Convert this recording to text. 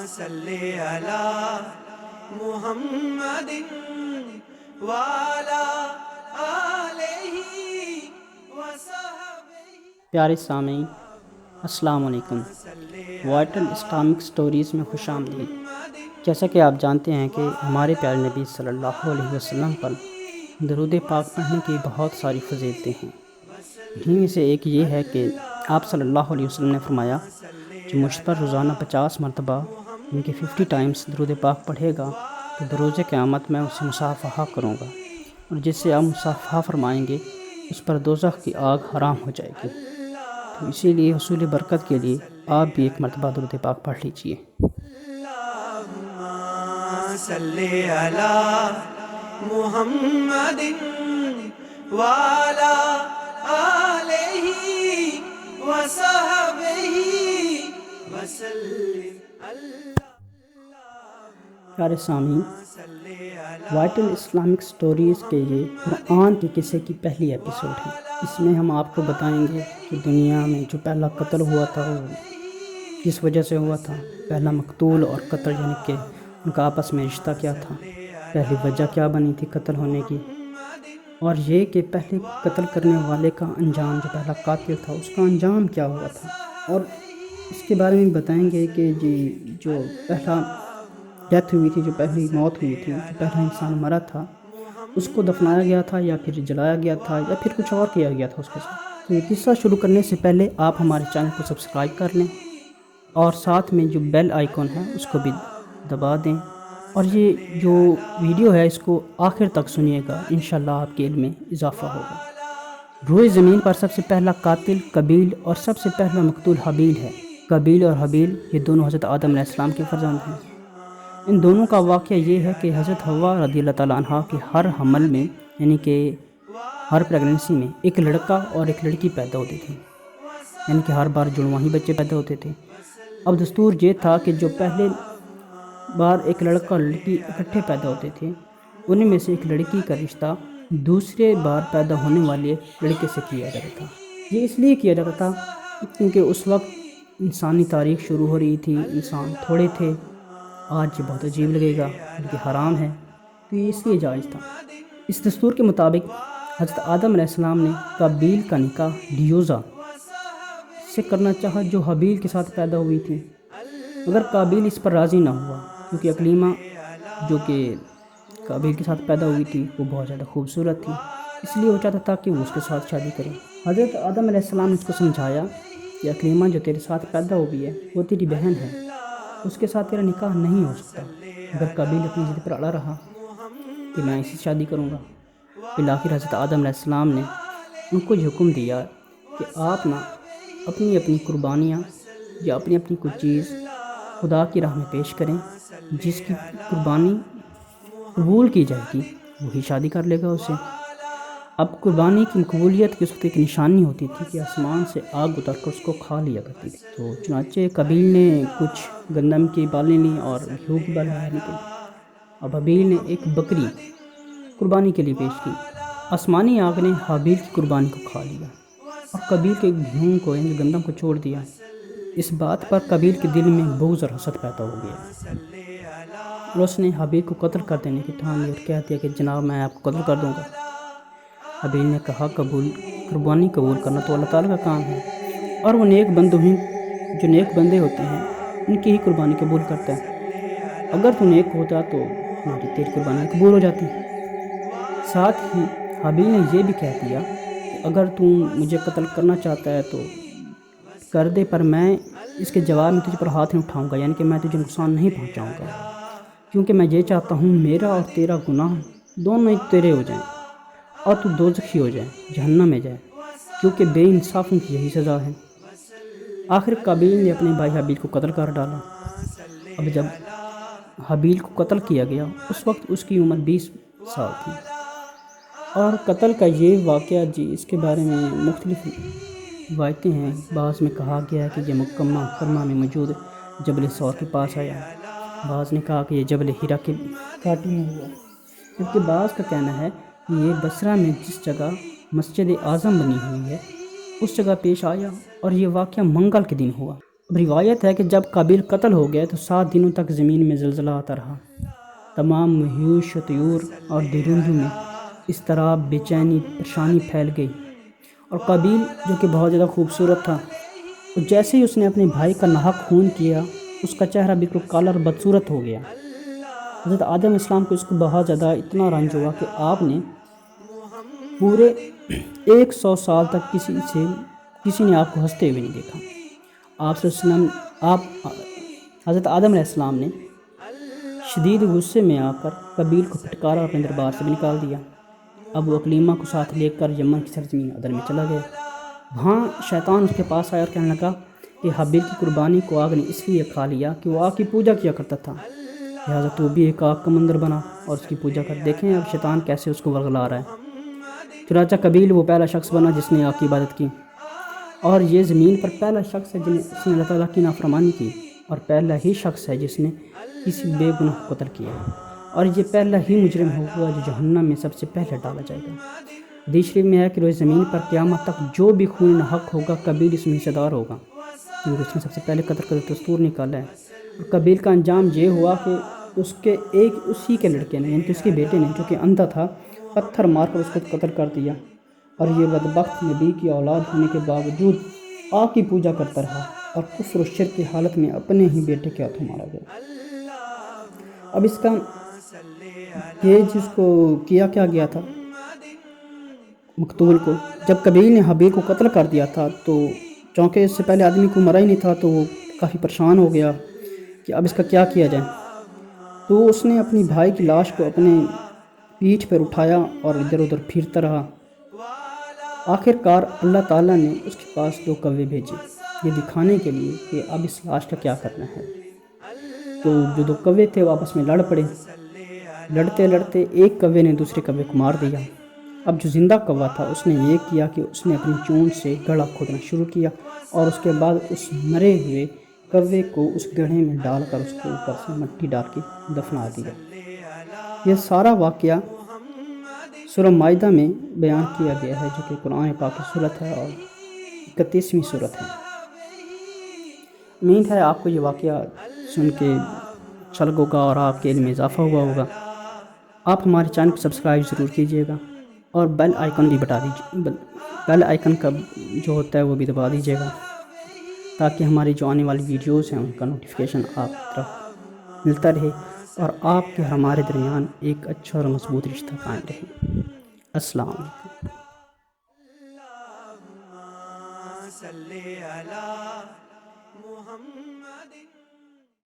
صلی علی محمد وعلی آلہ وصحبہ۔ پیارے سامعین، السلام علیکم۔ وائٹل اسلامک سٹوریز میں خوش آمدید۔ جیسا کہ آپ جانتے ہیں کہ ہمارے پیارے نبی صلی اللہ علیہ وسلم پر درود پاک پڑھنے کی بہت ساری فضیلتیں ہیں۔ انہیں میں سے ایک یہ ہے کہ آپ صلی اللہ علیہ وسلم نے فرمایا جو مجھ پر روزانہ 50 مرتبہ ان کے 50 ٹائمز درود پاک پڑھے گا تو بروز قیامت میں اسے مصافحہ کروں گا، اور جس سے آپ مصافحہ فرمائیں گے اس پر دوزخ کی آگ حرام ہو جائے گی۔ تو اسی لیے حصول برکت کے لیے آپ بھی ایک مرتبہ درود پاک پڑھ لیجئے۔ اللہم صلی علی محمد وعلی آلہ وصحبہ وسلم۔ پیارے سامعین، وائٹل اسلامک سٹوریز کے یہ قرآن کے قصے کی پہلی ایپیسوڈ ہے۔ اس میں ہم آپ کو بتائیں گے کہ دنیا میں جو پہلا قتل ہوا تھا وہ کس وجہ سے ہوا تھا، پہلا مقتول اور قتل یعنی کہ ان کا آپس میں رشتہ کیا تھا، پہلی وجہ کیا بنی تھی قتل ہونے کی، اور یہ کہ پہلے قتل کرنے والے کا انجام، جو پہلا قاتل تھا اس کا انجام کیا ہوا تھا، اور اس کے بارے میں بتائیں گے کہ جو پہلا ڈیتھ ہوئی تھی، جو پہلی موت ہوئی تھی، جو پہلا انسان مرا تھا، اس کو دفنایا گیا تھا یا پھر جلایا گیا تھا یا پھر کچھ اور کیا گیا تھا اس کے ساتھ۔ تو یہ قصہ شروع کرنے سے پہلے آپ ہمارے چینل کو سبسکرائب کر لیں اور ساتھ میں جو بیل آئیکن ہے اس کو بھی دبا دیں، اور یہ جو ویڈیو ہے اس کو آخر تک سنیے گا، انشاءاللہ آپ کے علم میں اضافہ ہوگا۔ روئے زمین پر سب سے پہلا قاتل قابیل اور سب سے پہلا مقتول حابیل ہے۔ قابیل اور حابیل یہ دونوں حضرت آدم علیہ السلام کے فرزند ہیں۔ ان دونوں کا واقعہ یہ ہے کہ حضرت حوا رضی اللہ تعالیٰ عنہ کے ہر حمل میں یعنی کہ ہر پریگننسی میں ایک لڑکا اور ایک لڑکی پیدا ہوتی تھی، یعنی کہ ہر بار جڑواں ہی بچے پیدا ہوتے تھے۔ اب دستور یہ تھا کہ جو پہلے بار ایک لڑکا اور لڑکی اکٹھے پیدا ہوتے تھے، انہیں میں سے ایک لڑکی کا رشتہ دوسرے بار پیدا ہونے والے لڑکے سے کیا جاتا تھا۔ یہ اس لیے کیا جاتا تھا کیونکہ اس وقت انسانی تاریخ شروع ہو رہی تھی، انسان تھوڑے تھے۔ آج یہ بہت عجیب لگے گا بلکہ حرام ہے، تو یہ اس لیے جائز تھا۔ اس دستور کے مطابق حضرت آدم علیہ السلام نے قابیل کا نکاح ڈیوزا سے کرنا چاہا جو حابیل کے ساتھ پیدا ہوئی تھی، مگر قابیل اس پر راضی نہ ہوا کیونکہ اکلیمہ جو کہ قابیل کے ساتھ پیدا ہوئی تھی وہ بہت زیادہ خوبصورت تھی، اس لیے وہ چاہتا تھا کہ وہ اس کے ساتھ شادی کرے۔ حضرت آدم علیہ السلام نے اس کو سمجھایا کہ اکلیمہ جو تیرے ساتھ پیدا ہوئی ہے وہ تیری بہن ہے، اس کے ساتھ تیرا نکاح نہیں ہو سکتا، مگر قابیل اپنی ضد پر اڑا رہا کہ میں اسی سے شادی کروں گا۔ بالآخر حضرت آدم علیہ السلام نے ان کو یہ حکم دیا کہ آپ نہ اپنی اپنی قربانیاں یا اپنی اپنی کوئی چیز خدا کی راہ میں پیش کریں، جس کی قربانی قبول کی جائے گی وہی شادی کر لے گا اسے۔ اب قربانی کی مقبولیت کی اس وقت ایک نشانی ہوتی تھی کہ آسمان سے آگ اتر کر اس کو کھا لیا کرتی تھی۔ تو چنانچہ قابیل نے کچھ گندم کی بالیں لیں اور گھیو کی بالیں لیں، اب حابیل نے ایک بکری قربانی کے لیے پیش کی۔ آسمانی آگ نے حابیل کی قربانی کو کھا لیا اور قابیل کے گھیو کو یعنی گندم کو چھوڑ دیا۔ اس بات پر قابیل کے دل میں بغض اور حسد پیدا ہو گیا اور اس نے حابیل کو قتل کر دینے کی ٹھان لی اور کہہ دیا کہ جناب میں آپ کو قتل کر دوں گا۔ حابیل نے کہا قربانی قبول کرنا تو اللہ تعالیٰ کا کام ہے، اور وہ نیک جو نیک بندے ہوتے ہیں ان کی ہی قربانی قبول کرتا ہے، اگر تو نیک ہوتا تو تیری قربانی قبول ہو جاتی۔ ساتھ ہی حابیل نے یہ بھی کہہ دیا کہ اگر تو مجھے قتل کرنا چاہتا ہے تو کر دے، پر میں اس کے جواب میں تجھ پر ہاتھ نہیں اٹھاؤں گا، یعنی کہ میں تجھے نقصان نہیں پہنچاؤں گا، کیونکہ میں یہ چاہتا ہوں میرا اور تیرا گناہ دونوں ہی تیرے ہو جائیں اور تو دوزخی ہو جائے، جہنم میں جائے، کیونکہ بے انصافوں کی یہی سزا ہے۔ آخر قابیل نے اپنے بھائی حابیل کو قتل کر ڈالا۔ اب جب حابیل کو قتل کیا گیا اس وقت اس کی عمر 20 سال تھی، اور قتل کا یہ واقعہ اس کے بارے میں مختلف روایتیں ہیں۔ بعض میں کہا گیا ہے کہ یہ مکہ میں موجود جبل ثور کے پاس آیا، بعض نے کہا کہ یہ جبل ہیرا کے گھاٹی میں ہوا، جبکہ بعض کا کہنا ہے کہ یہ بصرہ میں جس جگہ مسجد اعظم بنی ہوئی ہے اس جگہ پیش آیا اور یہ واقعہ منگل کے دن ہوا۔ اب روایت ہے کہ جب قابیل قتل ہو گیا تو 7 دنوں تک زمین میں زلزلہ آتا رہا، تمام وحوش و طیور اور درندوں میں اضطراب، بے چینی، پریشانی پھیل گئی، اور قابیل جو کہ بہت زیادہ خوبصورت تھا، اور جیسے ہی اس نے اپنے بھائی کا ناحق خون کیا اس کا چہرہ بالکل کالا اور بدصورت ہو گیا۔ حضرت آدم علیہ السلام کو اس کو بہت زیادہ اتنا رنج ہوا کہ آپ نے پورے 100 سال تک کسی نے آپ کو ہنستے ہوئے نہیں دیکھا۔ آپ صلی اللہ علیہ وسلم حضرت آدم علیہ السلام نے شدید غصے میں آ کر قابیل کو پھٹکارا اور اپنے دربار سے بھی نکال دیا۔ اب وہ اکلیمہ کو ساتھ لے کر یمن کی سرزمین عدن میں چلا گیا۔ وہاں شیطان اس کے پاس آیا اور کہنے لگا کہ حابیل کی قربانی کو آگ نے اس لیے کھا لیا کہ وہ آگ کی پوجا کیا کرتا تھا، لہٰذا تو بھی ایک آگ کا مندر بنا اور اس کی پوجا کر۔ دیکھیں اب شیطان کیسے اس کو ورغلا رہا ہے۔ چنانچہ قابیل وہ پہلا شخص بنا جس نے آگ کی عبادت کی، اور یہ زمین پر پہلا شخص ہے جس نے اللہ تعالیٰ کی نافرمانی کی، اور پہلا ہی شخص ہے جس نے کسی بے گناہ کو قتل کیا، اور یہ پہلا ہی مجرم ہوگا جو جہنم میں سب سے پہلے ڈالا جائے گا۔ حدیث شریف میں ہے کہ روز زمین پر قیامت تک جو بھی خون حق ہوگا قابیل اس میں حصہ دار ہوگا، کیونکہ اس نے سب سے پہلے قتل کا دستور نکالا ہے۔ اور قابیل کا انجام یہ ہوا کہ اسی کے لڑکے نے، یعنی کہ اس کے بیٹے نے جو کہ اندھا تھا، پتھر مار کر اس کو قتل کر دیا، اور یہ بدبخت نبی کی اولاد ہونے کے باوجود آگ کی پوجا کرتا رہا اور کفر و شرک کی حالت میں اپنے ہی بیٹے کے ہاتھوں مارا گیا۔ اب اس کا یہ جس کو کیا گیا تھا مقتول کو، جب قابیل نے حابیل کو قتل کر دیا تھا تو چونکہ اس سے پہلے آدمی کو مرا ہی نہیں تھا تو وہ کافی پریشان ہو گیا کہ اب اس کا کیا کیا جائے۔ تو اس نے اپنی بھائی کی لاش کو اپنے پیٹھ پر اٹھایا اور ادھر ادھر پھرتا رہا۔ آخر کار اللہ تعالیٰ نے اس کے پاس 2 کوے بھیجے یہ دکھانے کے لیے کہ اب اس لاش کا کیا کرنا ہے۔ تو جو 2 کوے تھے وہ آپس میں لڑ پڑے، لڑتے لڑتے ایک کوے نے دوسرے کوے کو مار دیا۔ اب جو زندہ کوا تھا اس نے یہ کیا کہ اس نے اپنی چونچ سے گڑھا کھودنا شروع کیا، اور اس کے بعد اس مرے ہوئے کوے کو اس گڑھے میں ڈال کر اس کو اوپر سے مٹی ڈال کے دفنا دیا۔ یہ سارا واقعہ سورہ مائدہ میں بیان کیا گیا ہے، جو کہ قرآن پاک کی صورت ہے اور 31ویں صورت ہے۔ امید ہے آپ کو یہ واقعہ سن کے اچھا لگا ہوگا اور آپ کے علم میں اضافہ ہوا ہوگا۔ آپ ہمارے چینل کو سبسکرائب ضرور کیجیے گا اور بیل آئیکن بھی بتا دیجیے، بیل آئیکن کا جو ہوتا ہے وہ بھی دبا دیجیے گا، تاکہ ہماری جو آنے والی ویڈیوز ہیں ان کا نوٹیفیکیشن آپ طرف ملتا رہے اور آپ کے ہمارے درمیان ایک اچھا اور مضبوط رشتہ قائم رہے۔ السلام علیکم۔ صلی علی محمد